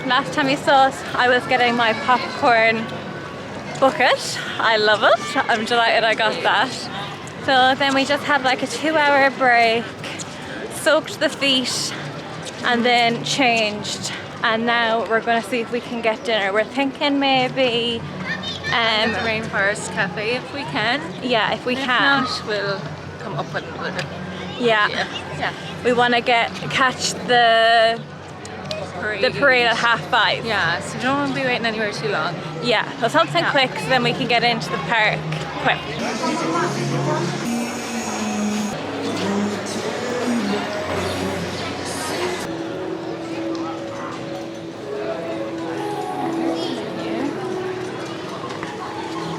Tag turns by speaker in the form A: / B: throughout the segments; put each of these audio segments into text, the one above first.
A: Last time you saw us, I was getting my popcorn bucket. I love it. I'm delighted I got that. So then we just had like a 2-hour break, soaked the feet, and then changed. And now we're going to see if we can get dinner. We're thinking maybe
B: the Rainforest Cafe if we can.
A: Yeah, if we can.
B: If not, we'll come up with it.
A: Yeah. We want to catch the parade at 5:30.
B: Yeah, so you don't want to be waiting anywhere too long.
A: Yeah, so something quick so then we can get into the park quick.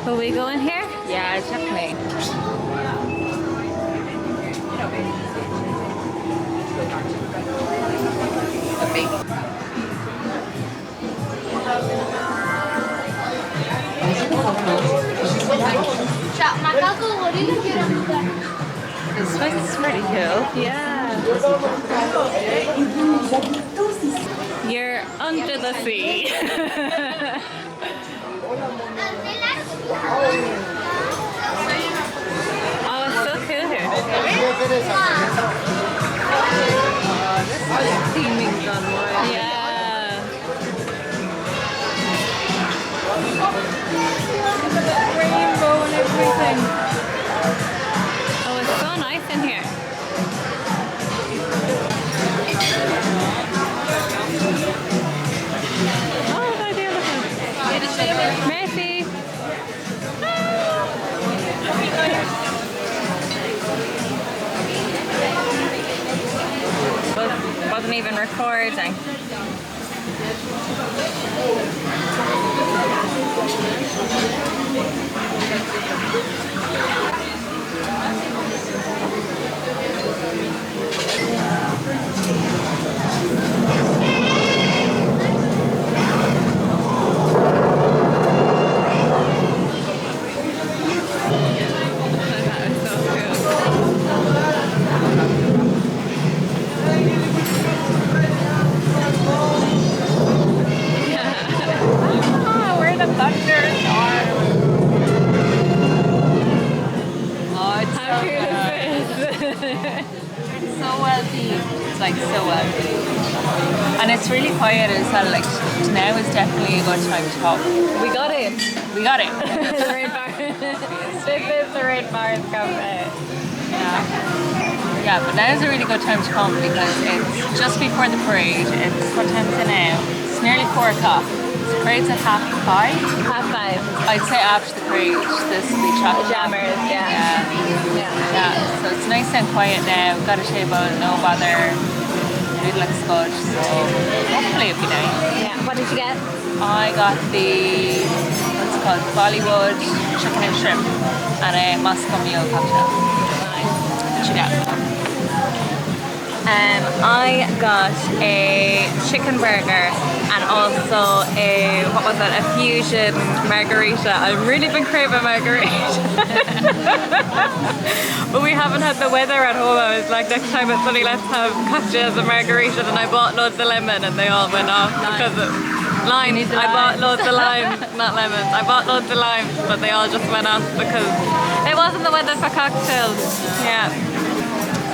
A: Will we go in here?
B: Yeah, definitely. This place is pretty cool.
A: Yeah. You're under the sea. Oh, it's so cool here.
B: This theming's done well.
A: Yeah.
B: Rainbow and everything.
A: Oh, it's so nice in here. Oh, my dear elephant. Mercy. Wasn't even recording.
B: Like so well. And it's really quiet as well, like now is definitely a good time to talk.
A: We got it.
B: We got it.
A: The Rainforest. This is the Rainforest Cafe.
B: Yeah, but now is a really good time to come because it's just before the parade. It's what time is it now? It's nearly 4 o'clock. The parade's at 5:30.
A: 5:30.
B: I'd say after the parade, this will be chocolate.
A: Jammers,
B: Yeah, so it's nice and quiet now. We've got a table, no bother. It looks good, so hopefully it'll be nice.
A: Yeah. What did you get?
B: I got the, what's it called, Bollywood chicken and shrimp and a Moscow Mule cocktail.
A: Nice.
B: What you got?
A: I got a chicken burger and also a, what was that, a fusion margarita. I've really been craving margarita. But we haven't had the weather at home. I was like, next time it's sunny, let's have cocktails and margarita. And I bought loads of lemon and they all went off because of limes. I bought loads of limes, not lemons. I bought loads of limes, but they all just went off because it wasn't the weather for cocktails. Yeah.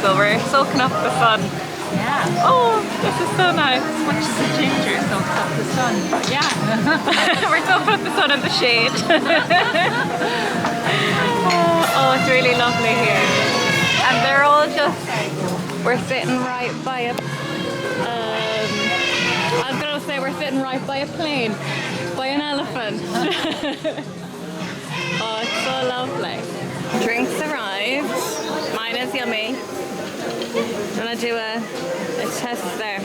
A: So we're soaking up the sun.
B: Yeah.
A: Oh, this is so nice.
B: As much as the ginger soaks up the sun.
A: Yeah. We're soaking up the sun in the shade. Oh, it's really lovely here. And they're all just, we're sitting right by a, I was going to say we're sitting right by a plane, by an elephant. Oh, it's so lovely. Drinks arrived. Mine is yummy. I'm gonna do a test there.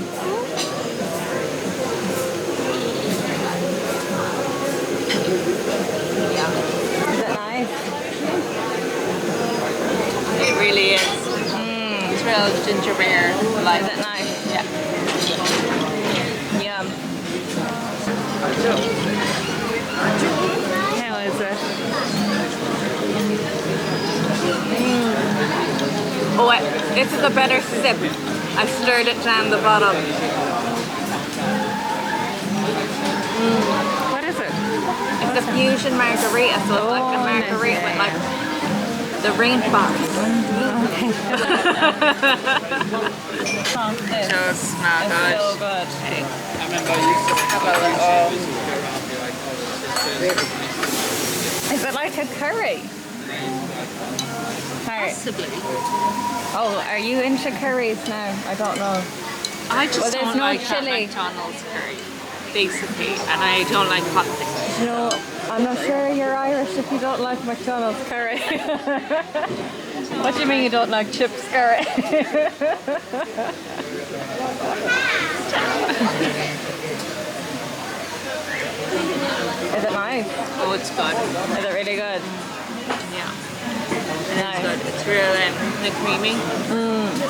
A: Is it nice?
B: It really is. It's real ginger beer. Like,
A: is it nice?
B: Yeah.
A: Yum. How is it? Oh, this is a better sip. I stirred it down the bottom. What is it?
B: It's a fusion margarita, so it's like a margarita with like the rainforest. Just smell good.
A: So good.
B: Okay.
A: Is it like a curry?
B: Possibly.
A: Oh, are you into curries now? I don't know.
B: I just
A: there's
B: don't
A: no
B: like
A: chili.
B: that McDonald's curry, basically, and I don't like hot things.
A: You know, I'm not sure you're Irish if you don't like McDonald's curry. What do you mean you don't like chips curry? Is it nice?
B: Oh, it's good.
A: Is it really good?
B: Yeah. It's good. It's real creamy.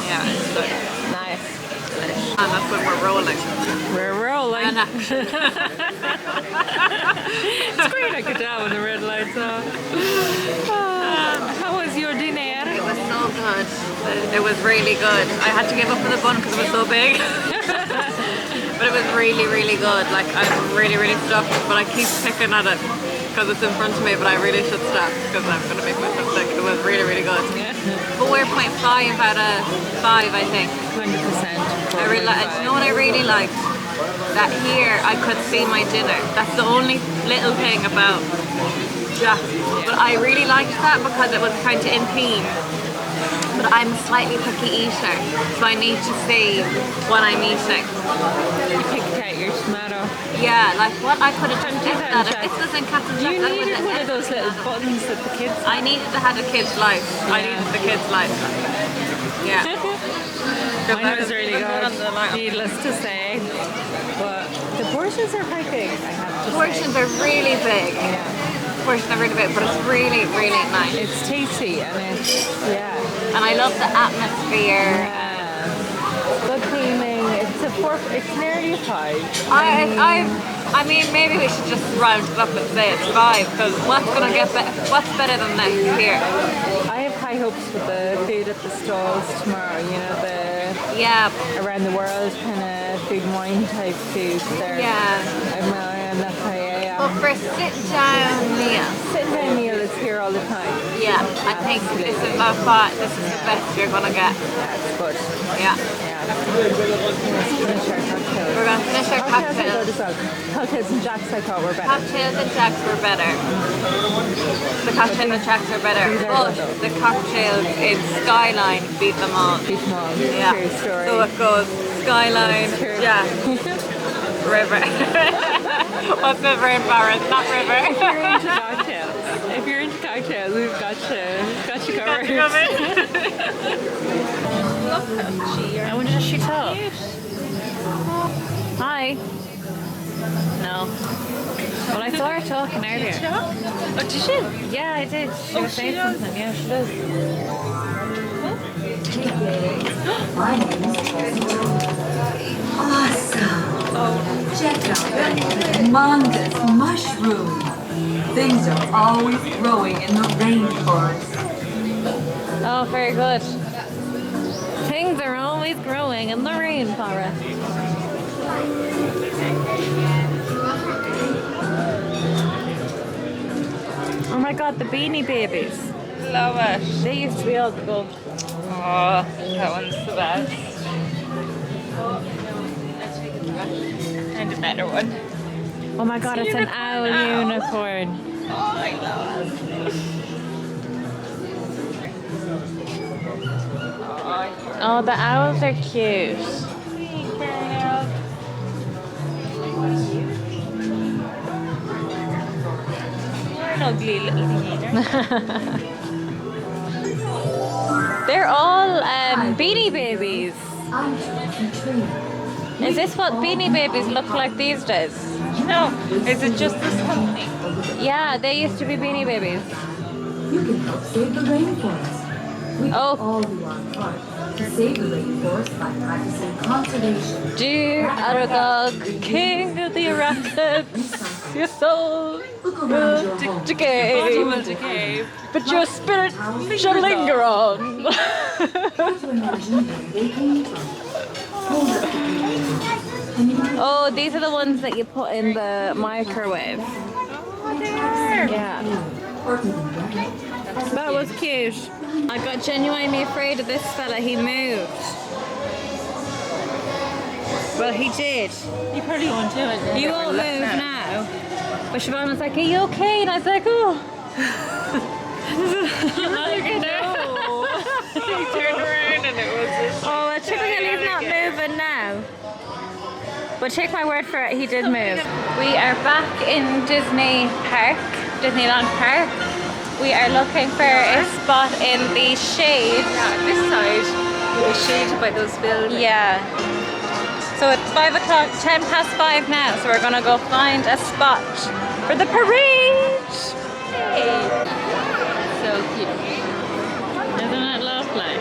B: Yeah, it's good.
A: Nice.
B: And that's when we're rolling.
A: We're rolling.
B: And action.
A: It's great, I could tell when the red lights off. How was your dinner?
B: It was so good. It was really good. I had to give up on the bun because it was so big. But it was really, really good. Like, I'm really, really stuffed, but I keep picking at it because it's in front of me, but I really should stop because I'm going to make myself sick. It was really, really good.
A: Yeah.
B: 4.5 out of 5, I think.
A: 100%.
B: I really, you know what I really liked? That here I could see my dinner. That's the only little thing about Jack. But I really liked that because it was kind of in theme. But I'm a slightly picky eater, so I need to see what I'm eating.
A: You picked out your tomato.
B: Yeah, like what I could have done if that. If this was in Captain Jack,
A: You needed one of those little buttons that the kids.
B: I needed to have a kid's life. I needed the kid's life. Yeah.
A: Mine was really good, needless to say. But the portions are quite big, I have to say.
B: Portions are really big.
A: Yeah.
B: Portions are really big, but it's really, really nice.
A: It's tasty and it's, yeah.
B: And I love the atmosphere.
A: Yeah. Good cleaning. It's nearly 5.
B: I mean, maybe we should just round it up and say it's 5, because what's better than this here?
A: I have high hopes for the food at the stalls tomorrow, you know, the around the world kind of food and wine type food there.
B: Yeah.
A: That's how I
B: But for a sit-down meal.
A: Sit-down meal is here all the time.
B: Yeah, I think this is the best you're going to get.
A: Yeah, it's good.
B: Yeah.
A: Let's finish our cocktails.
B: We're going to finish our cocktails.
A: Cocktails and jacks I thought were better.
B: Cocktails and jacks were better. The cocktails and jacks are better. But the cocktails in Skyline beat them all.
A: Beat them all.
B: Yeah.
A: True story.
B: So it goes Skyline, Jack, River. What's the rainforest? Not River.
A: If you're into cocktails, we've got you covered. I wonder if she talk. Hi. No. Well, I saw her talking earlier.
B: Oh, did she?
A: Yeah, I did. She was saying something. Yeah, she does.
C: Awesome! Oh, check out the humongous mushrooms. Things are always growing in the rainforest.
A: Oh, very good. Things are always growing in the rainforest. Oh my god, the Beanie Babies.
B: Love it.
A: They used to be able to go.
B: Oh, that one's the best. And a better one.
A: Oh my god, it's an owl unicorn.
B: Oh, I love it.
A: Oh, the owls are cute.
B: You're an ugly little heather.
A: They're all Beanie Babies.
C: I'm 23.
A: Is this what Beanie Babies look like these days?
B: No, is it just this company?
A: Yeah, they used to be Beanie Babies.
C: You can help save the rainforest. We can
A: Oh.
C: all do our part to save the rainforest by practicing conservation.
A: Dear Aragog, king of the arachnids, your soul
C: Look
A: will
C: around your home.
A: decay, but your spirit shall linger on.
C: Try to imagine where they came from. Hold up the paper. And you might
A: Oh, these are the ones that you put in the microwave.
B: Oh, there.
A: Yeah. That was cute. I got genuinely afraid of this fella. He moved. Well, he did.
B: You probably won't do it.
A: You won't move now. But Siobhan was like, are you okay? And I was like, oh.
B: He turned around and it was just...
A: Oh, well, typically he's not moving now. But take my word for it, he did move. We are back in Disneyland Park. We are looking for a spot in the shade.
B: Yeah, this side, with the shade by those buildings.
A: Yeah. So it's 5 o'clock, 10 past 5 now, so we're gonna go find a spot for the parade. Hey.
B: So cute.
A: Isn't it lovely?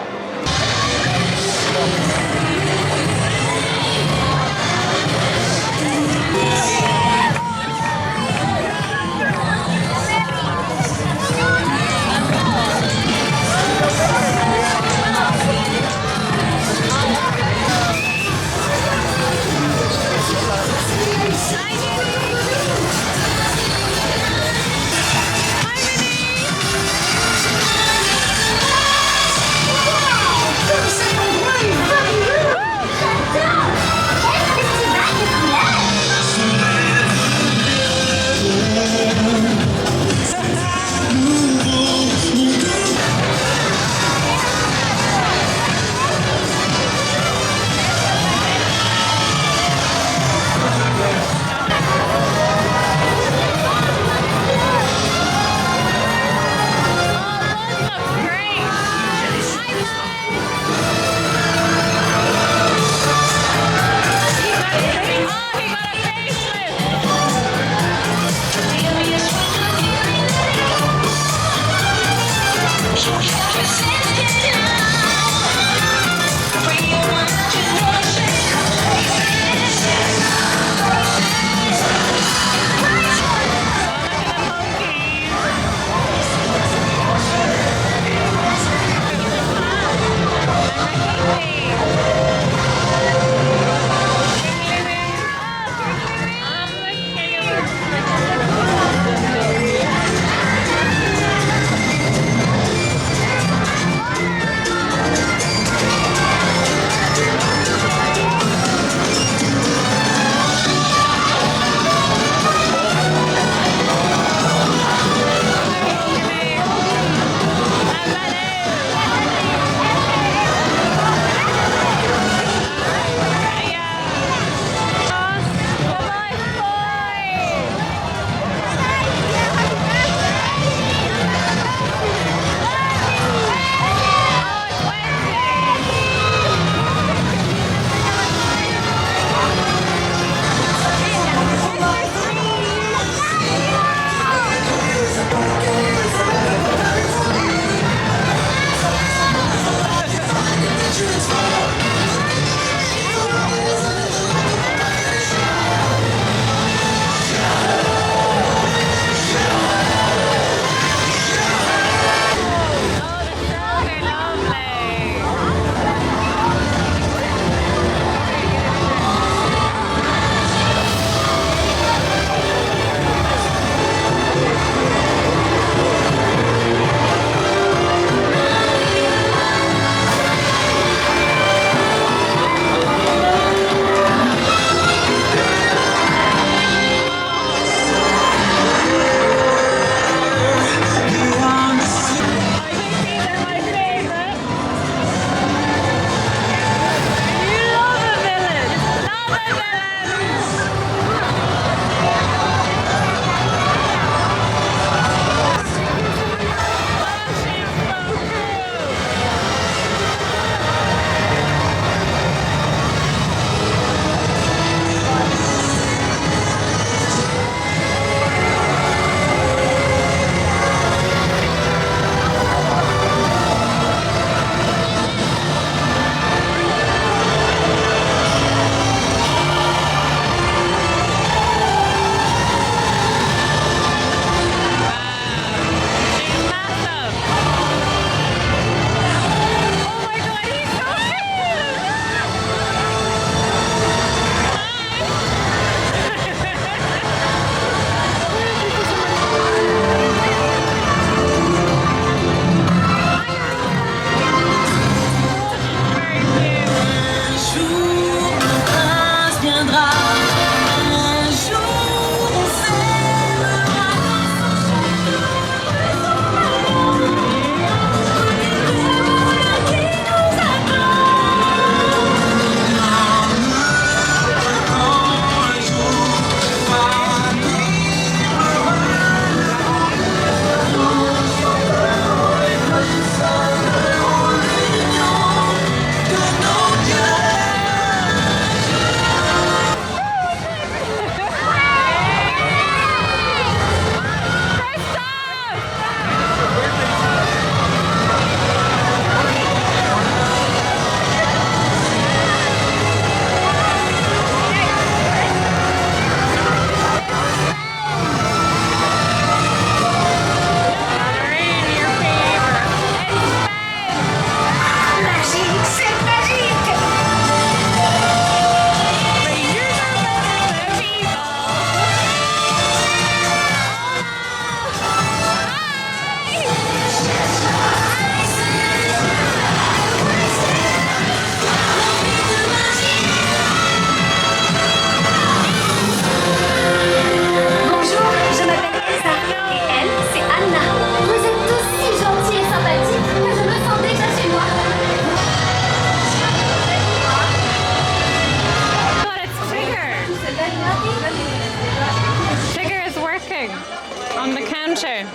A: On the counter.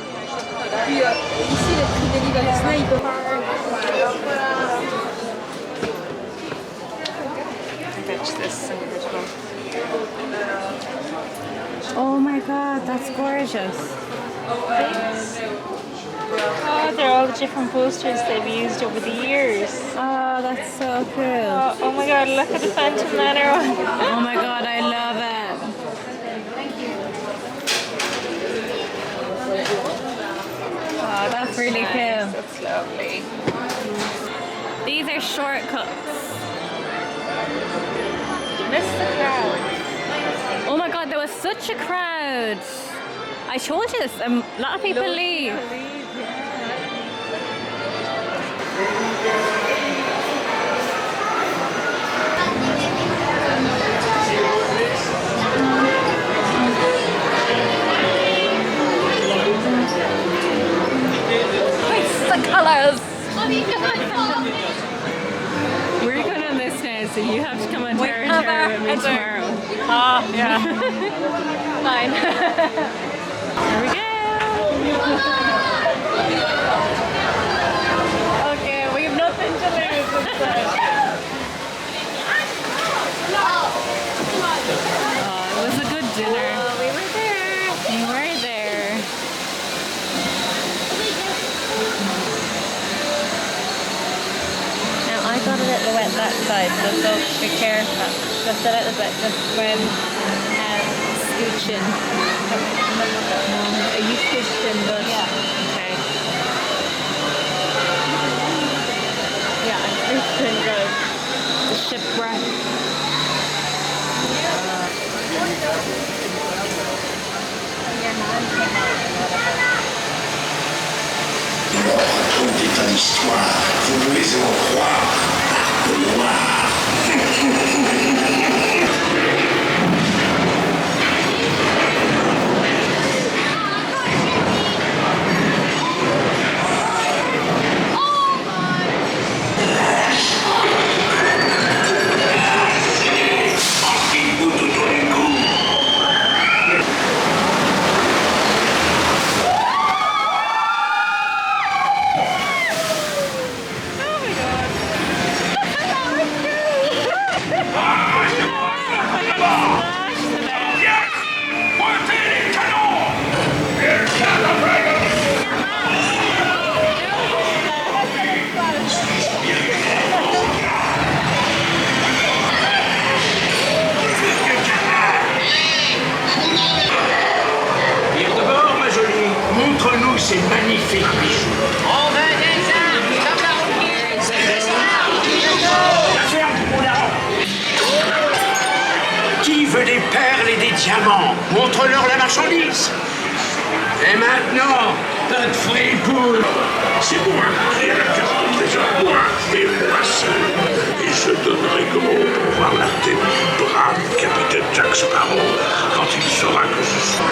D: Puis ici, les prix des livres Disney, ils peuvent...
A: Oh my god, that's gorgeous.
E: Oh, they're all the different posters they've used over the years.
A: Oh, that's so cool.
E: Oh my god, look at the Phantom Manor one.
A: Oh my god, I love it. Oh, that's really cool.
E: That's lovely.
A: These are shortcuts.
E: Missed the crowd.
A: Oh my god, there was such a crowd. I told you this, a lot of people leave. The colours. We're going on this now, so you have to come on tour with me tomorrow.
E: Ah, yeah.
A: Fine. There we go. Okay, we have nothing to lose. Oh, it was a good dinner.
E: We were there.
A: You were there. Now I got a little wet that side, so be careful. Just a little bit, just when scooching. Are you scooched in the... Yeah. Okay. Yeah, I'm scooched in good. The shipwreck.
F: Tout est en histoire, vous devez en croire. Le noir. Ces magnifiques bijoux. On veut des armes, comme la routière. La ferme, moulin. Qui veut des perles et des diamants? Montre-leur la marchandise. Et maintenant, notre fripouille. C'est moi qui ai la carte de trésor, moi et moi seul. Et je donnerai gros pour voir la tête du brave capitaine Jack Sparrow quand il saura que je suis.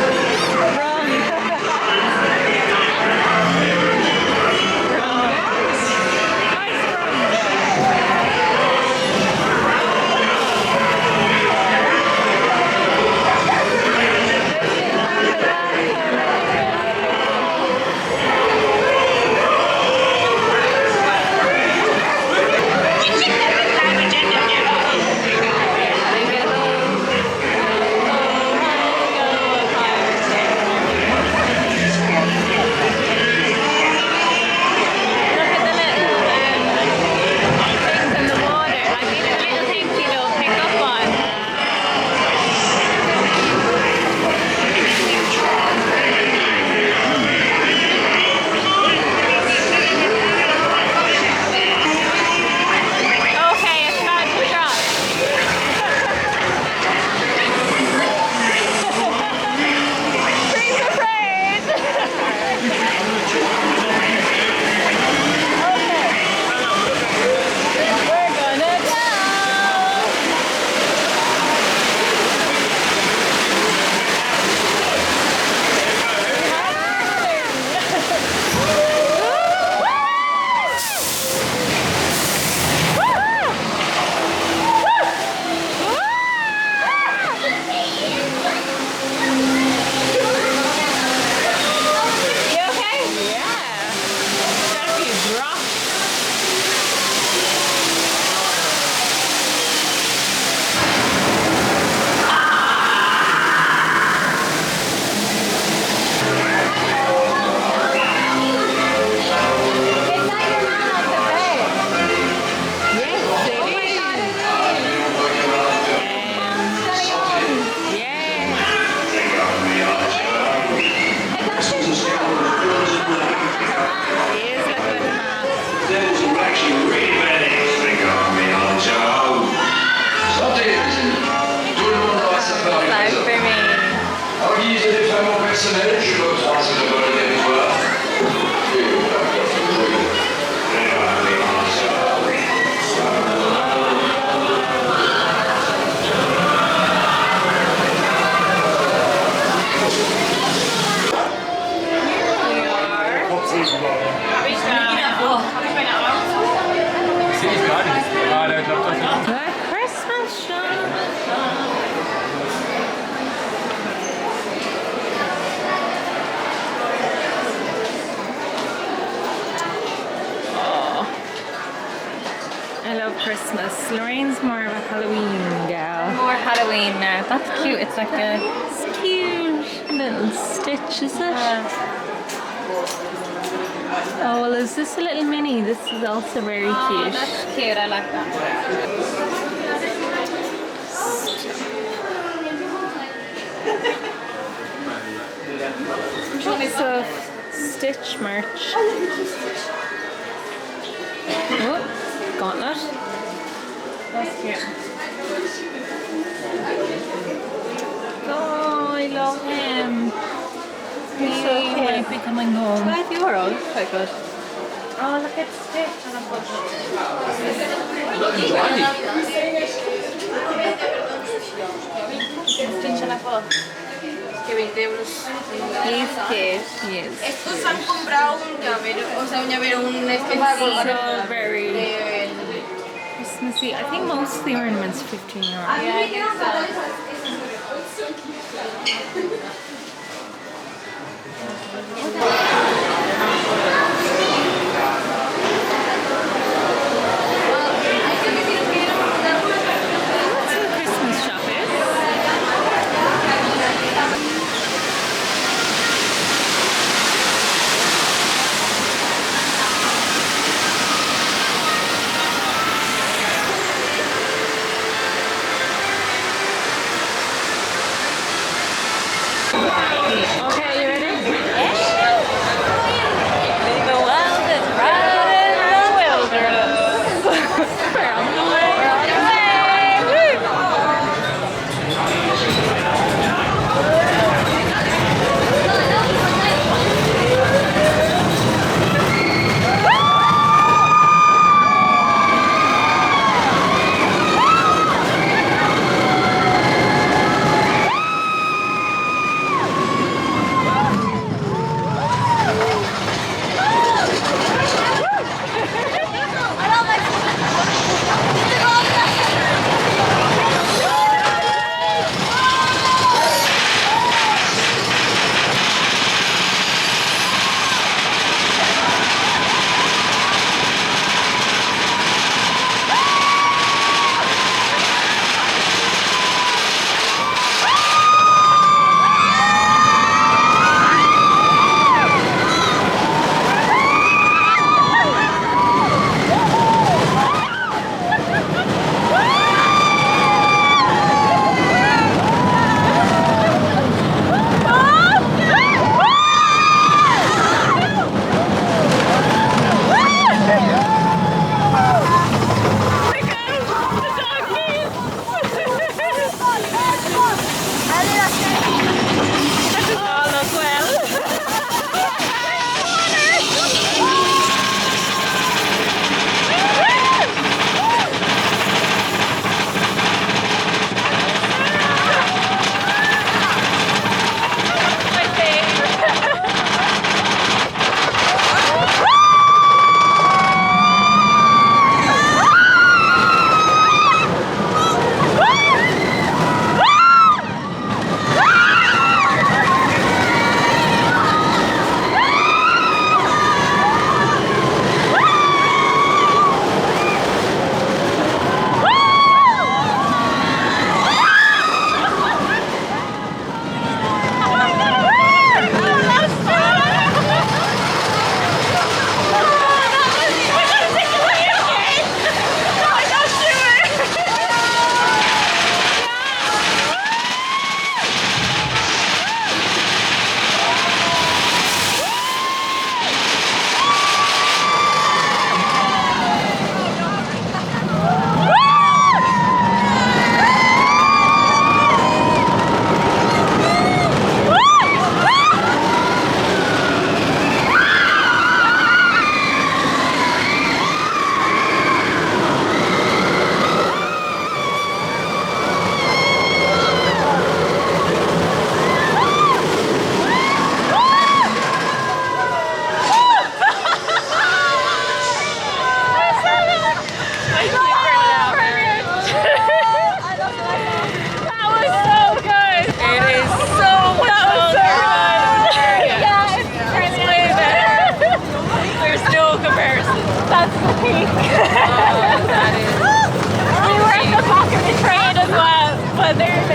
F: personnel, je crois que c'est le bon territoire.
A: The Christmas shop. I love Christmas. Lorraine's more of a Halloween gal.
B: More Halloween now. That's cute. It's like a
A: It's cute. Little stitch, is it? Oh, well, is this a little mini? This is also very cute.
B: That's cute. I like that.
A: Lots of Stitch merch. Oh, gauntlet.
B: That's cute.
A: Oh, I love him. He's so
B: He
A: cute.
B: might be coming home.
A: €5. Quite good.
B: Oh, look at Stept on a Stitch on a bus. Que 20 euros.
A: He's cute. He is.
D: Estos han comprado un llavero, o sea, un llavero, un
A: So very Christmassy. I think most of the ornaments are €15.
B: Yeah, I think
A: That's what Christmas shop is.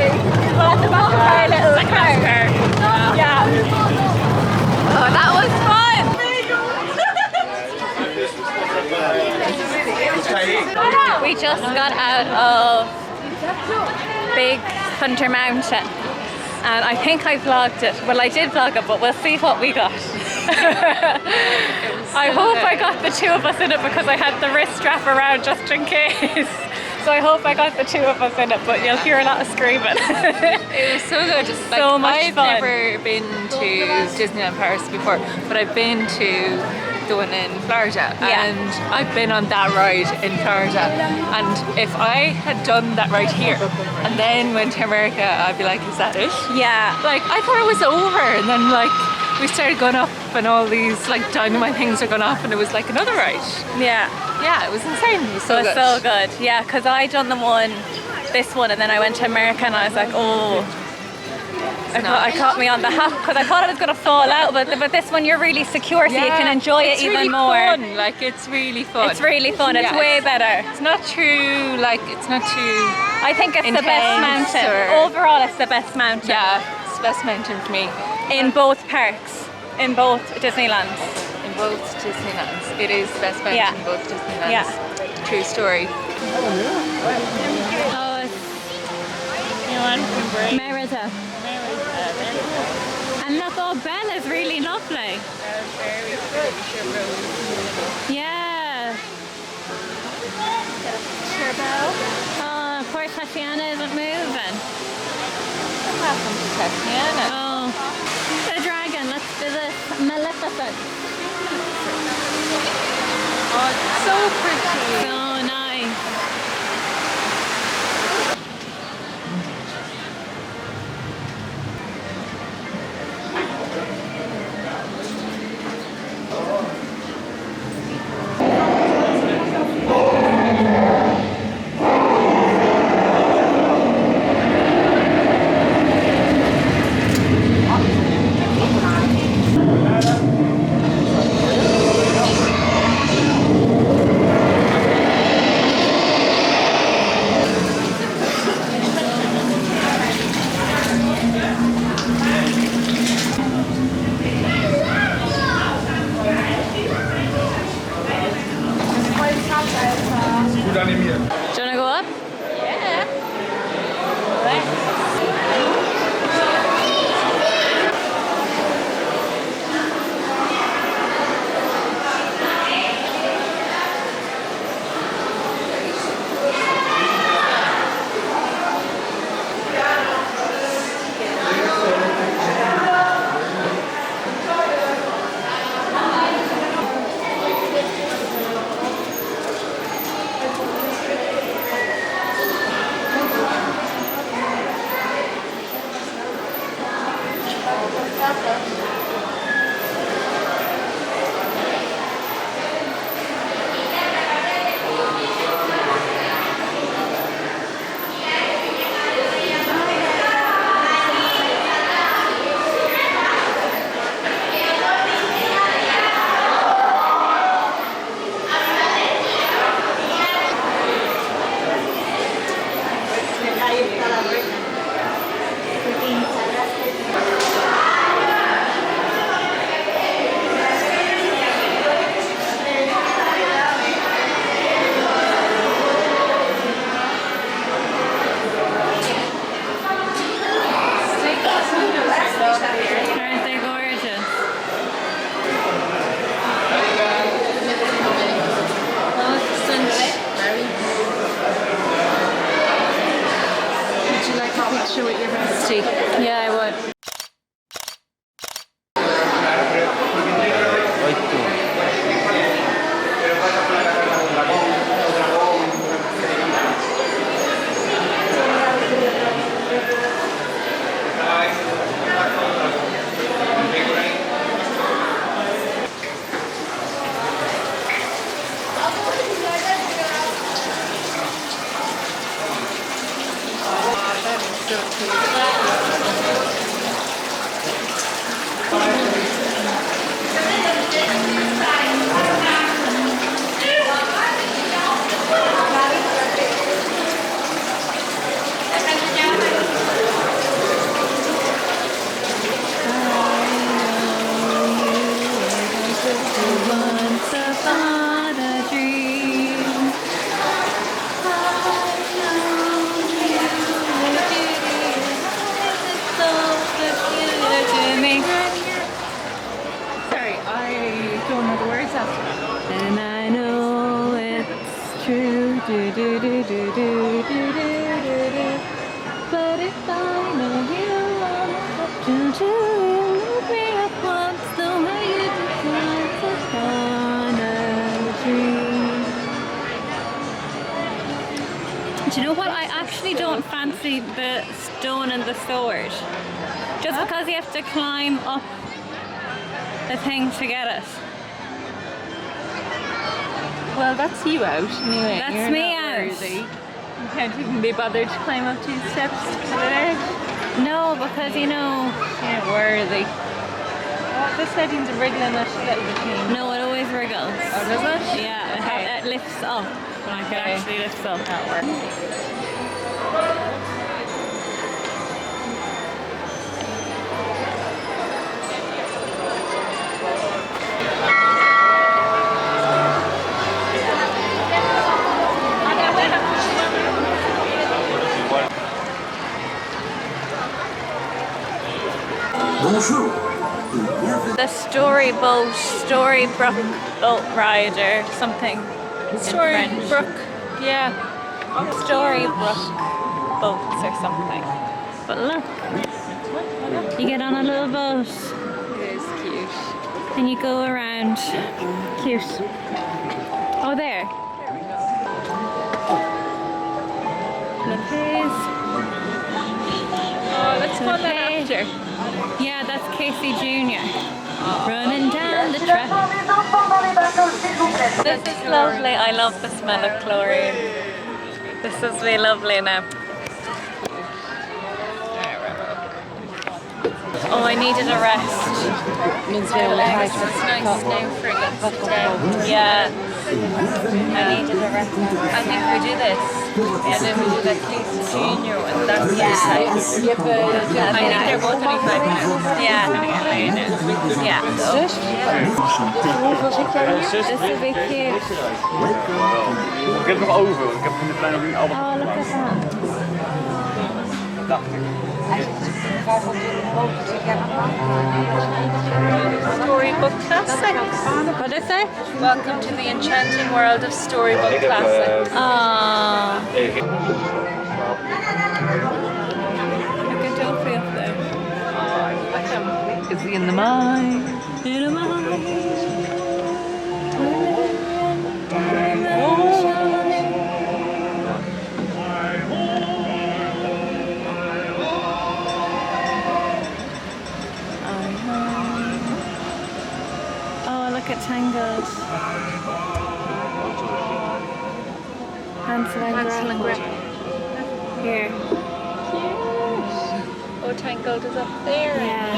A: Well, at the back of our little car. Yeah. Oh, that was fun! We just got out of Big Thunder Mountain. And I think I vlogged it. Well, I did vlog it, but we'll see what we got. I hope I got the two of us in it because I had the wrist strap around just in case. So I hope I got the two of us in it, but you'll hear a lot of screaming.
B: It was so good.
A: So much
B: I've
A: fun.
B: never been to Disneyland Paris before, but I've been to the one in Florida, and I've been on that ride in Florida. And if I had done that ride here and then went to America, I'd be like, is that it?
A: Yeah.
B: Like, I thought it was over, and then like we started going up and all these like dynamite things are going up, and it was like another ride.
A: Yeah.
B: Yeah, it was insane. It was so good.
A: So good. Yeah, because I done this one, and then I went to America, and I was like, oh. I caught me on the hop because I thought it was going to fall out, but this one you're really secure, so you can enjoy it even
B: really
A: more.
B: Fun. Like, it's really fun.
A: It's really fun. It's way better.
B: It's not too like it's not too.
A: I think it's the best mountain. Overall, it's the best mountain.
B: Yeah, it's the best mountain for me.
A: In both parks, in both Disneylands.
B: In both Disneylands, it is the best mountain in both Disneylands.
A: Yeah.
B: True story.
A: Oh, it's Merida. And look, oh, Bella's really lovely. Yeah. Oh, poor Tatiana isn't moving.
B: What happened to Tatiana?
A: Oh, the dragon. Let's do this. Maleficent.
B: Oh, it's so pretty.
A: So nice. Do you want to go up? Yeah, I would. me.
B: Sorry, I don't know the words after.
A: And I know it's true. Do, do, do, do, do, do, do, do. But if I know you do look me up once the way you decide upon a dream. Do you know what? I actually don't fancy the stone and the sword. Just because you have to climb up the thing to get it.
B: Well, that's you out anyway.
A: That's
B: You're
A: me
B: not
A: out.
B: worthy. You can't even be bothered to climb up these steps to get it out.
A: No, because you know.
B: You ain't worthy. Oh, this setting's wriggling a little bit.
A: No, it always wriggles.
B: Oh, does it?
A: Yeah,
B: Okay.
A: it lifts up. Like it
B: Okay.
A: actually lifts up.
B: That works.
F: Bonjour.
A: The Storybook boat ride or something.
B: Storybook. Yeah.
A: Storybook boats or something. But look, you get on a little boat
B: It is cute.
A: and you go around. Cute. Oh, there. Look,
B: Oh, let's go that after.
A: yeah, that's Casey Jr. Running down the track. This is lovely. I love the smell of chlorine. This is really lovely now. Oh, I needed a rest.
B: It's nice now for a little day.
A: Yeah, I needed a rest.
B: I think we do this. And then we do that Casey Jr. one. That's
A: Yes.
B: I think they're both 25 minutes.
A: Yeah. Yeah. This would be cute.
G: Ik heb nog over, ik heb in de kleine nu allemaal.
A: Oh, look at that.
B: Storybook Classic.
A: What did it say?
B: Welcome to the enchanting world of Storybook Classic.
A: Oh. Look at Joffrey up there.
B: Is he in the mine?
A: In a mine. Oh, look at Tangled. Hansel and Gretel. Here.
B: Oh, Tangled is up there.
A: Yeah.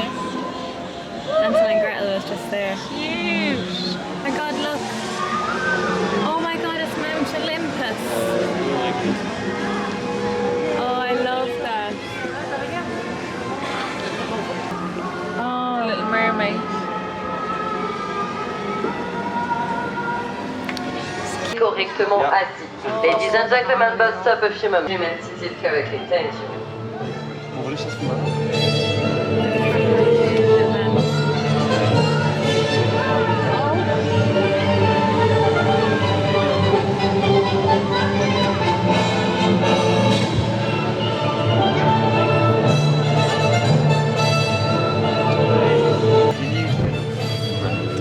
A: Hansel and Gretel was just there.
B: Cute.
A: Oh my god, look. Oh my god, it's Mount Olympus. Oh, I love that. Oh,
B: Little Mermaid.
H: Correctement assis. Ladies and gentlemen, bus stop a few moments. Humanity correctly. Thank you.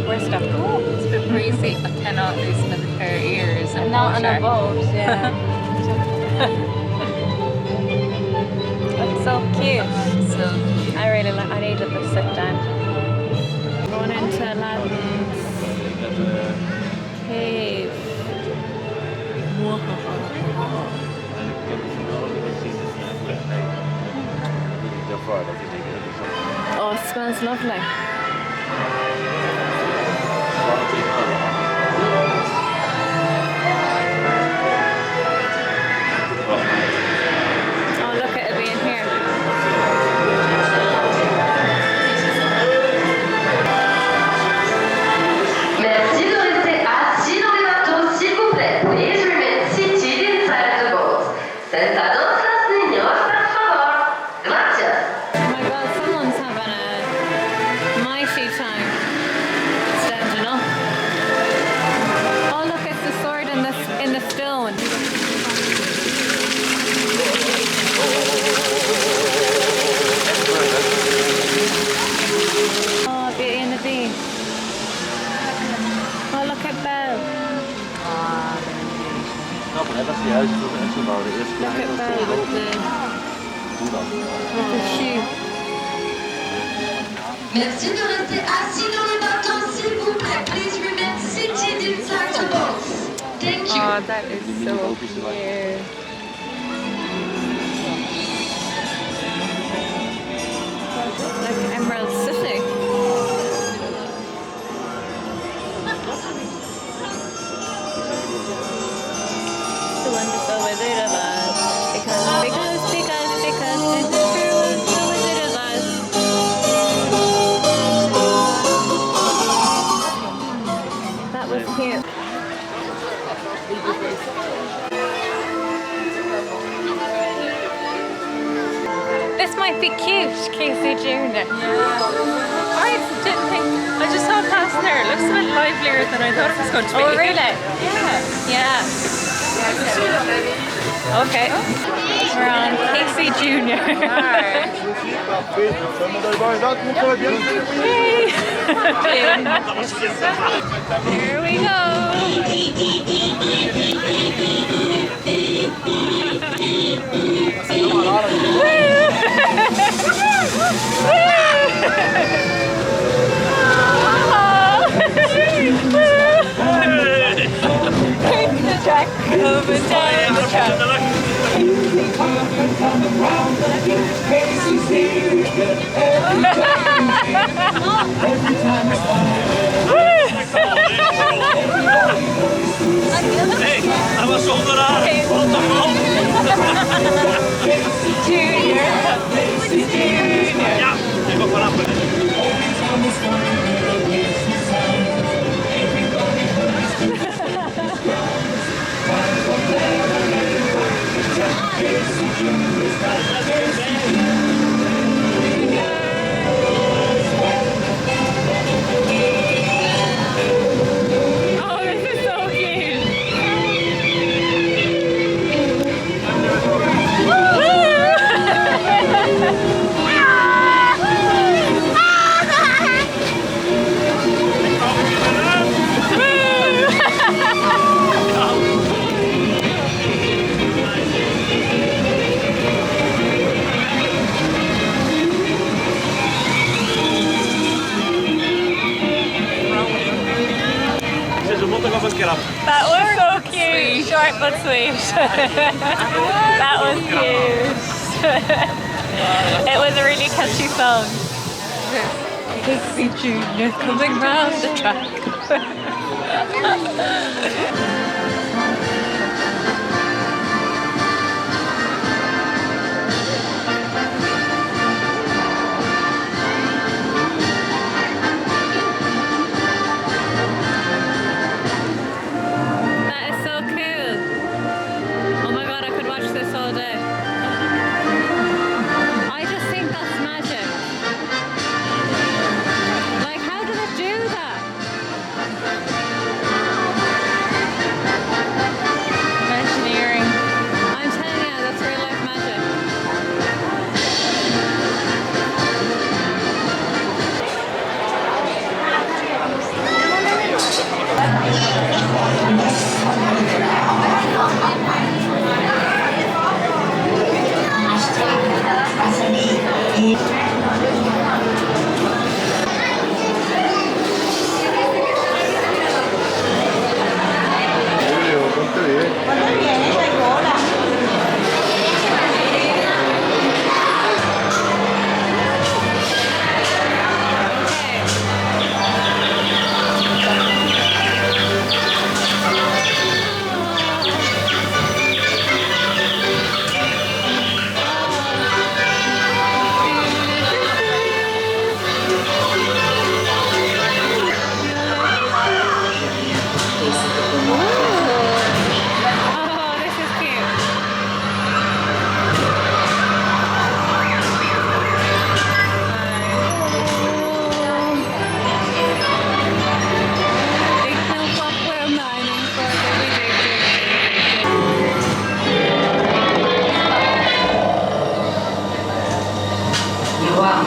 A: Where's stuff?
B: It's a bit breezy. I cannot loosen a pair of ears. And
A: Not on a boat, yeah. It's so cute.
B: So
A: I really like. I needed to sit down. Going into Aladdin's cave. Oh, it smells lovely. Oh, look at it being here.
H: Merci de rester assis dans les bateaux, s'il vous plaît. Please remain seated inside the boat. Sentados los niños, por favor. Gracias.
A: Oh my god, someone's having a
B: Look at Belle with the shoe.
H: Merci de rester assis dans les bateaux, s'il vous plaît. Please remain seated inside the boats. Thank you.
B: Oh, that is so cute. Like Emerald City.
A: The wonderful Wizard of Oz. Because this is true, the Wizard of Oz.
B: That was cute.
A: This might be cute, Casey Jr.
B: I didn't think. I just saw it past there. It looks a bit livelier than I thought it was going to be.
A: Oh, really?
B: Yeah.
A: Okay. We're on Casey Jr. Here we go. Jack coming down the track. That was so cute. Short but sweet. That was cute. It was a really catchy song. Casey Jr. coming round the track.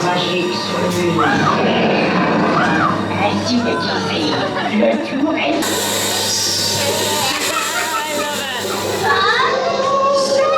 H: magique sur le mur. Ainsi déguisé, le tour est...
A: I love it.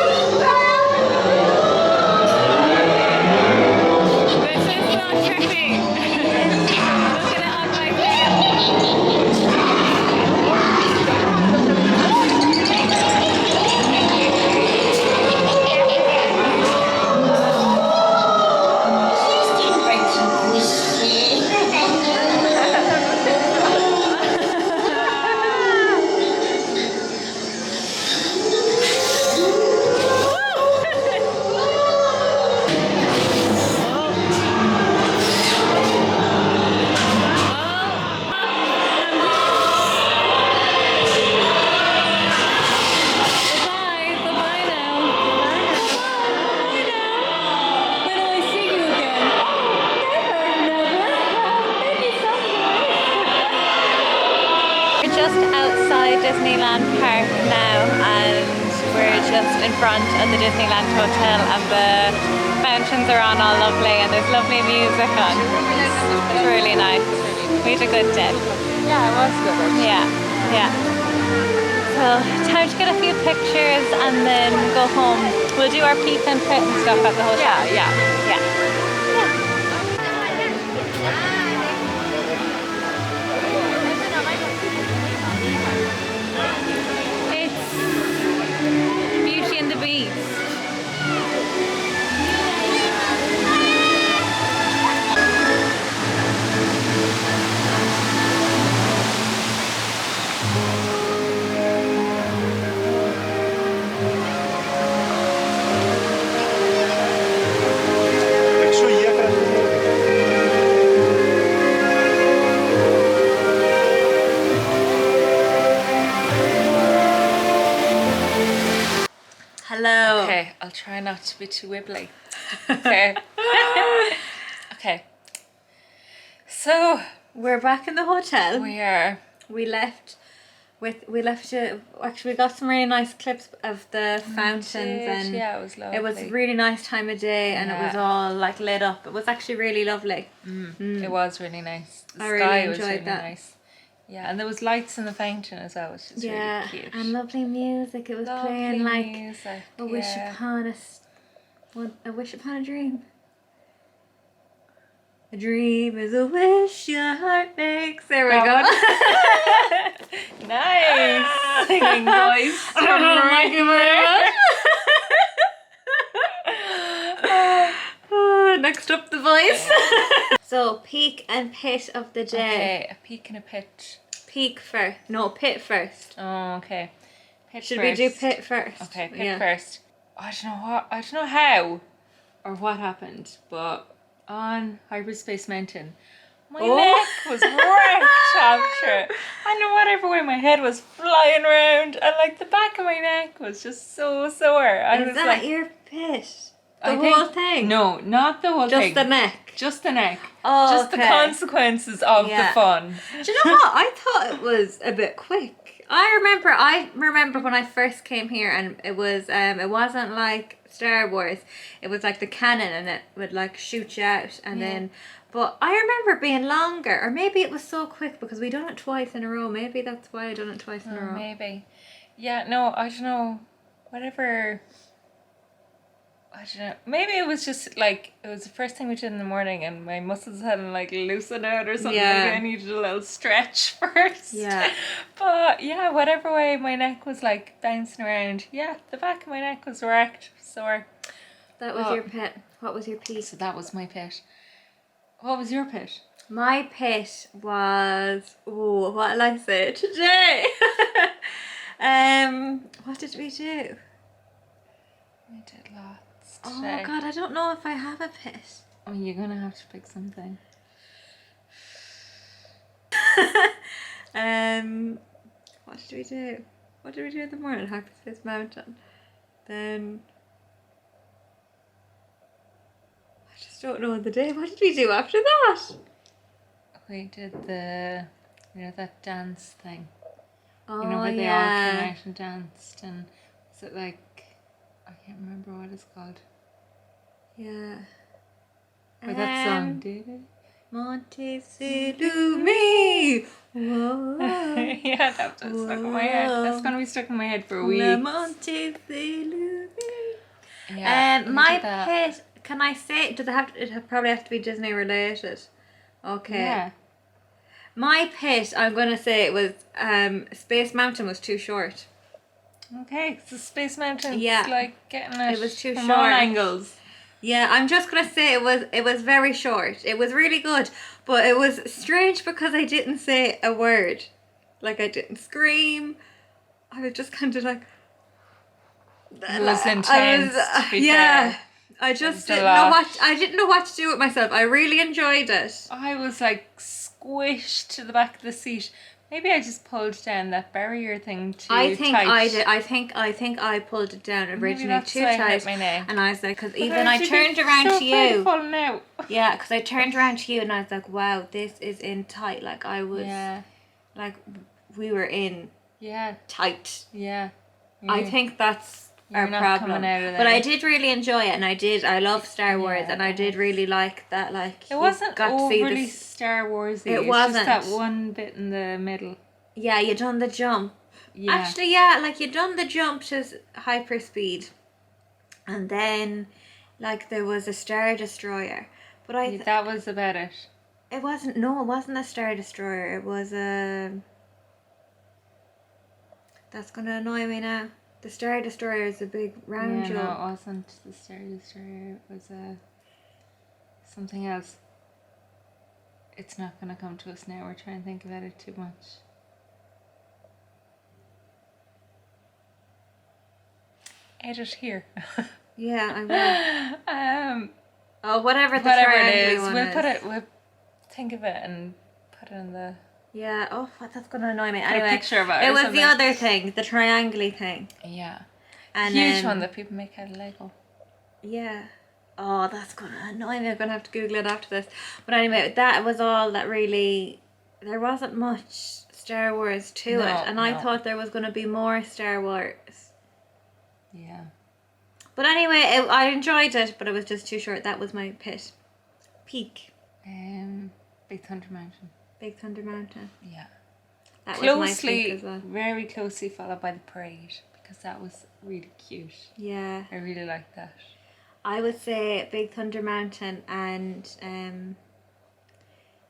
A: Disneyland Park now, and we're just in front of the Disneyland Hotel, and the fountains are on all lovely, and there's lovely music on. It's really nice. We had a good day.
B: Yeah, it was good.
A: Yeah, yeah. So time to get a few pictures and then go home. We'll do our peek and pit and stuff at the hotel.
B: Yeah.
A: It's Beauty and the Beast. Hello.
B: Okay, I'll try not to be too wibbly. Okay. Okay. So
A: We're back in the hotel.
B: we are.
A: We left actually we got some really nice clips of the fountains, and
B: Yeah, it was lovely.
A: it was a really nice time of day, and it was
B: Yeah.
A: all like lit up. It was actually really lovely.
B: It was really nice. The
A: I really
B: sky was
A: enjoyed
B: really
A: that.
B: nice. Yeah, and there was lights in the fountain as well, which is
A: Yeah,
B: really cute.
A: and lovely music. It was
B: Lovely
A: playing like
B: music,
A: a wish
B: yeah.
A: upon a wish upon a dream. A dream is a wish your heart makes. There we go.
B: Nice singing voice.
A: Thank you very much. Next up, the voice. So, peak and pit of the day.
B: Okay, a peek and a pitch.
A: Peak first. No, pit first.
B: Oh, okay. Pit
A: Should
B: first.
A: we do pit first?
B: Okay, pit
A: Yeah.
B: first. I don't know how or what happened, but on Hyperspace Mountain, my neck was wrecked after it. I don't know whatever way my head was flying around, and like the back of my neck was just so sore. I
A: Is
B: was
A: that
B: like,
A: your pit?
B: I
A: The
B: think-
A: whole thing?
B: No, not the whole thing.
A: Just the neck?
B: Just the neck.
A: Oh,
B: Just the
A: okay.
B: consequences of
A: Yeah.
B: the fun.
A: Do you know what? I thought it was a bit quick. I remember when I first came here, and it wasn't like Star Wars. It was like the cannon, and it would like shoot you out, and then. But I remember it being longer, or maybe it was so quick because we done it twice in a row. Maybe that's why I done it twice in a row.
B: Maybe. Yeah, no, I don't know. Whatever. I don't know. Maybe it was just like, it was the first thing we did in the morning, and my muscles hadn't like loosened out or something.
A: Yeah.
B: Like I needed a little stretch first.
A: Yeah.
B: But yeah, whatever way my neck was like bouncing around. Yeah, the back of my neck was wrecked, sore.
A: That was
B: Oh.
A: your pit. What was your piece?
B: So that was my pit. What was your pit?
A: My pit was, oh, what'll I say today? What did we do?
B: We did lots
A: Oh
B: today.
A: God, I don't know if I have a pit.
B: Oh, you're gonna have to pick something.
A: What did we do? What did we do in the morning? Hyperspace Mountain. Then I just don't know the day. What did we do after that?
B: We did that dance thing.
A: Oh
B: You know where they all
A: yeah.
B: came out and danced, and was it like, I can't remember what it's called.
A: Yeah.
B: Or that song, did it?
A: Monte me. Whoa.
B: Yeah, that's stuck in my head. That's gonna be stuck in my head for a week.
A: Monte me.
B: Yeah, we
A: My
B: did that.
A: pit. Can I say? Does it have? Probably have to be Disney related. Okay.
B: Yeah.
A: My pit. I'm gonna say it was. Space Mountain was too short.
B: Okay, so Space Mountain.
A: Yeah.
B: Like getting it.
A: It was too
B: from
A: short.
B: all angles.
A: Yeah, I'm just gonna say it was very short. It was really good, but it was strange because I didn't say a word. Like I didn't scream. I was just kind of like.
B: It was intense. To be
A: yeah.
B: fair.
A: I
B: was
A: just
B: a
A: didn't
B: lot.
A: know what I didn't know what to do with myself. I really enjoyed it.
B: I was like squished to the back of the seat. Maybe I just pulled down that barrier thing too
A: I think
B: tight.
A: I did. I think I pulled it down originally
B: that's
A: too
B: why I hurt
A: tight,
B: my neck.
A: and I was like, because
B: But
A: even I
B: actually
A: turned around
B: so
A: to
B: afraid of
A: you.
B: falling out.
A: Yeah, because I turned around to you and I was like, wow, this is in tight. Like I was,
B: Yeah.
A: like we were in
E: Yeah.
B: tight.
E: Yeah.
B: I think that's
E: you're
B: our
E: not
B: problem.
E: coming out of
B: But
E: there.
B: I did really enjoy it, and I love Star Wars,
E: Yeah,
B: and I did really like that. Like
E: It wasn't
B: got to see
E: overly
B: this.
E: Star Warsy.
B: It
E: It's
B: wasn't.
E: just that one bit in the middle.
B: Yeah, you done the jump.
E: Yeah.
B: Actually, yeah, like you done the jump to hyperspeed, and then like there was a Star Destroyer, but
E: that was about it.
B: it wasn't. No, it wasn't a Star Destroyer. It was a. That's gonna annoy me now. The Star Destroyer is a big round
E: Yeah,
B: jump.
E: no, it wasn't the Star Destroyer. It was something else. It's not gonna come to us now. We're trying to think about it too much. Edit here.
B: Yeah, I will.
E: Oh,
B: whatever the
E: whatever it
B: triangly
E: is,
B: one
E: we'll
B: is.
E: put it. We'll think of it and put it in the.
B: Yeah. Oh, that's gonna annoy me.
E: Put a
B: Anyway,
E: picture of it.
B: it
E: or
B: was
E: something.
B: the other thing, the triangly thing.
E: Yeah.
B: And
E: Huge one that people make out of Lego.
B: Yeah. Oh, that's gonna annoy me. I'm gonna have to Google it after this. But anyway, that was all that really. There wasn't much Star Wars to
E: No,
B: it, and I
E: no.
B: thought there was gonna be more Star Wars.
E: Yeah.
B: But anyway, I enjoyed it, but it was just too short. That was my peak.
E: Big Thunder Mountain.
B: Big Thunder Mountain.
E: Yeah.
B: That was my peak
E: Closely,
B: as well.
E: very closely followed by the parade because that was really cute.
B: Yeah.
E: I really liked that.
B: I would say Big Thunder Mountain and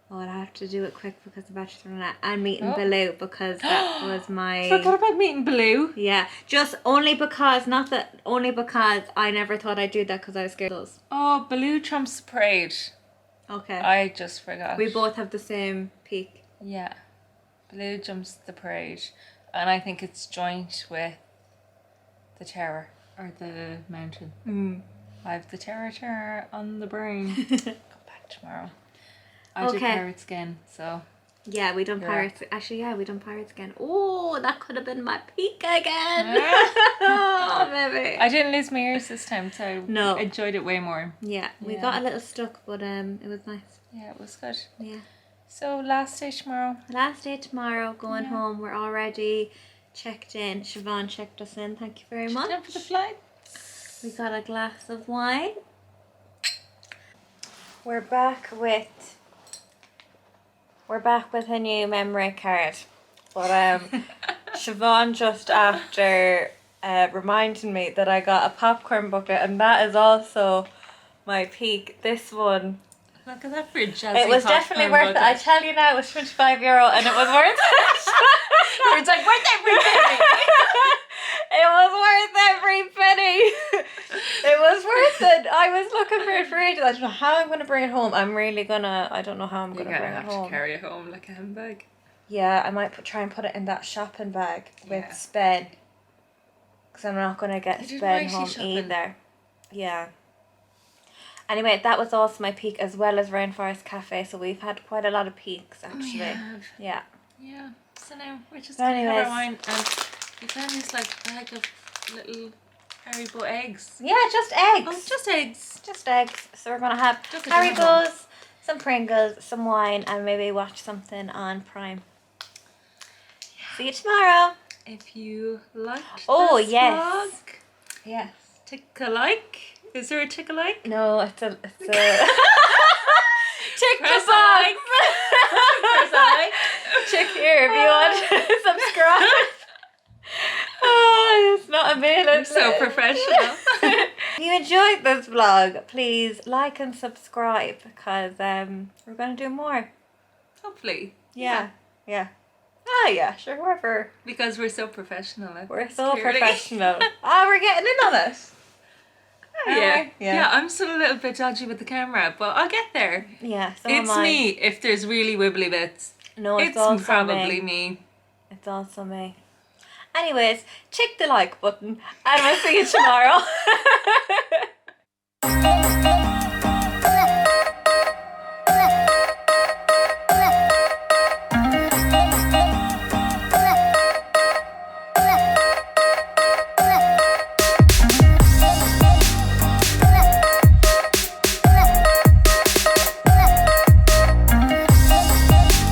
B: oh, I'll have to do it quick because the battery's running out. And Meeting Below because that was my.
E: Forgot about Meeting Blue.
B: Yeah, just only because I never thought I'd do that because I was scared of those.
E: Oh, Baloo trumps the parade.
B: Okay.
E: I just forgot.
B: We both have the same peak.
E: Yeah. Baloo jumps the parade. And I think it's joint with the tower or the mountain. I have the terror on the brain. Come back tomorrow. I did
B: Okay.
E: Pirates again, so.
B: Yeah, we done
E: Yeah.
B: Pirates. Actually, yeah, we done Pirates again. Oh, that could have been my peak again. Oh, maybe.
E: I didn't lose my ears this time, so
B: No.
E: I enjoyed it way more.
B: Yeah, we
E: Yeah.
B: got a little stuck, but it was nice.
E: Yeah, it was good.
B: Yeah.
E: So last day tomorrow.
B: Last day tomorrow, going home. We're already checked in. Siobhan checked us in. Thank you very much.
E: Time for the flight.
B: We got a glass of wine. We're back with a new memory card. But Siobhan just after reminded me that I got a popcorn bucket, and that is also my peak. This one.
E: Look at that fridge.
B: It was definitely worth it. I tell you now, it was €25 and it was worth it.
E: It's like worth every penny.
B: It was worth every penny. It was worth it. I was looking for it for ages. I don't know how I'm going to bring it home. I don't know how I'm going to bring it home.
E: carry it home like a handbag.
B: Yeah, I might try and put it in that shopping bag with
E: Yeah.
B: Spen. Because I'm not going to get
E: You did
B: Spen
E: righty
B: home
E: shopping.
B: either. Yeah. Anyway, that was also my peak as well as Rainforest Cafe. So we've had quite a lot of peaks actually. Yeah.
E: Yeah. So now we're just
B: But
E: gonna have
B: anyways.
E: our wine, and we found this like bag of little Haribo eggs.
B: Yeah, just eggs.
E: Oh, just eggs.
B: Just eggs. So we're gonna have
E: Just a dinner
B: Haribos, some Pringles, some wine, and maybe watch something on Prime. See you tomorrow.
E: If you liked
B: Oh,
E: this
B: yes.
E: vlog,
B: Yes.
E: tick a like. Is there a tick a like?
B: No, it's a tick
E: Press
B: the box. Press a like. Tick here if you want to subscribe. Oh, it's not a mail.
E: I'm so professional.
B: If you enjoyed this vlog, please like and subscribe because we're going to do more.
E: Hopefully.
B: Yeah. Ah, yeah, sure, whatever.
E: Because we're so professional.
B: We're so
E: Clearly.
B: professional. We're getting in on it.
E: Yeah, I'm still a little bit dodgy with the camera, but I'll get there.
B: Yeah, so
E: It's
B: am I.
E: me if there's really wibbly bits.
B: No,
E: It's
B: also
E: probably me.
B: It's also me. Anyways, check the like button and we'll see you tomorrow.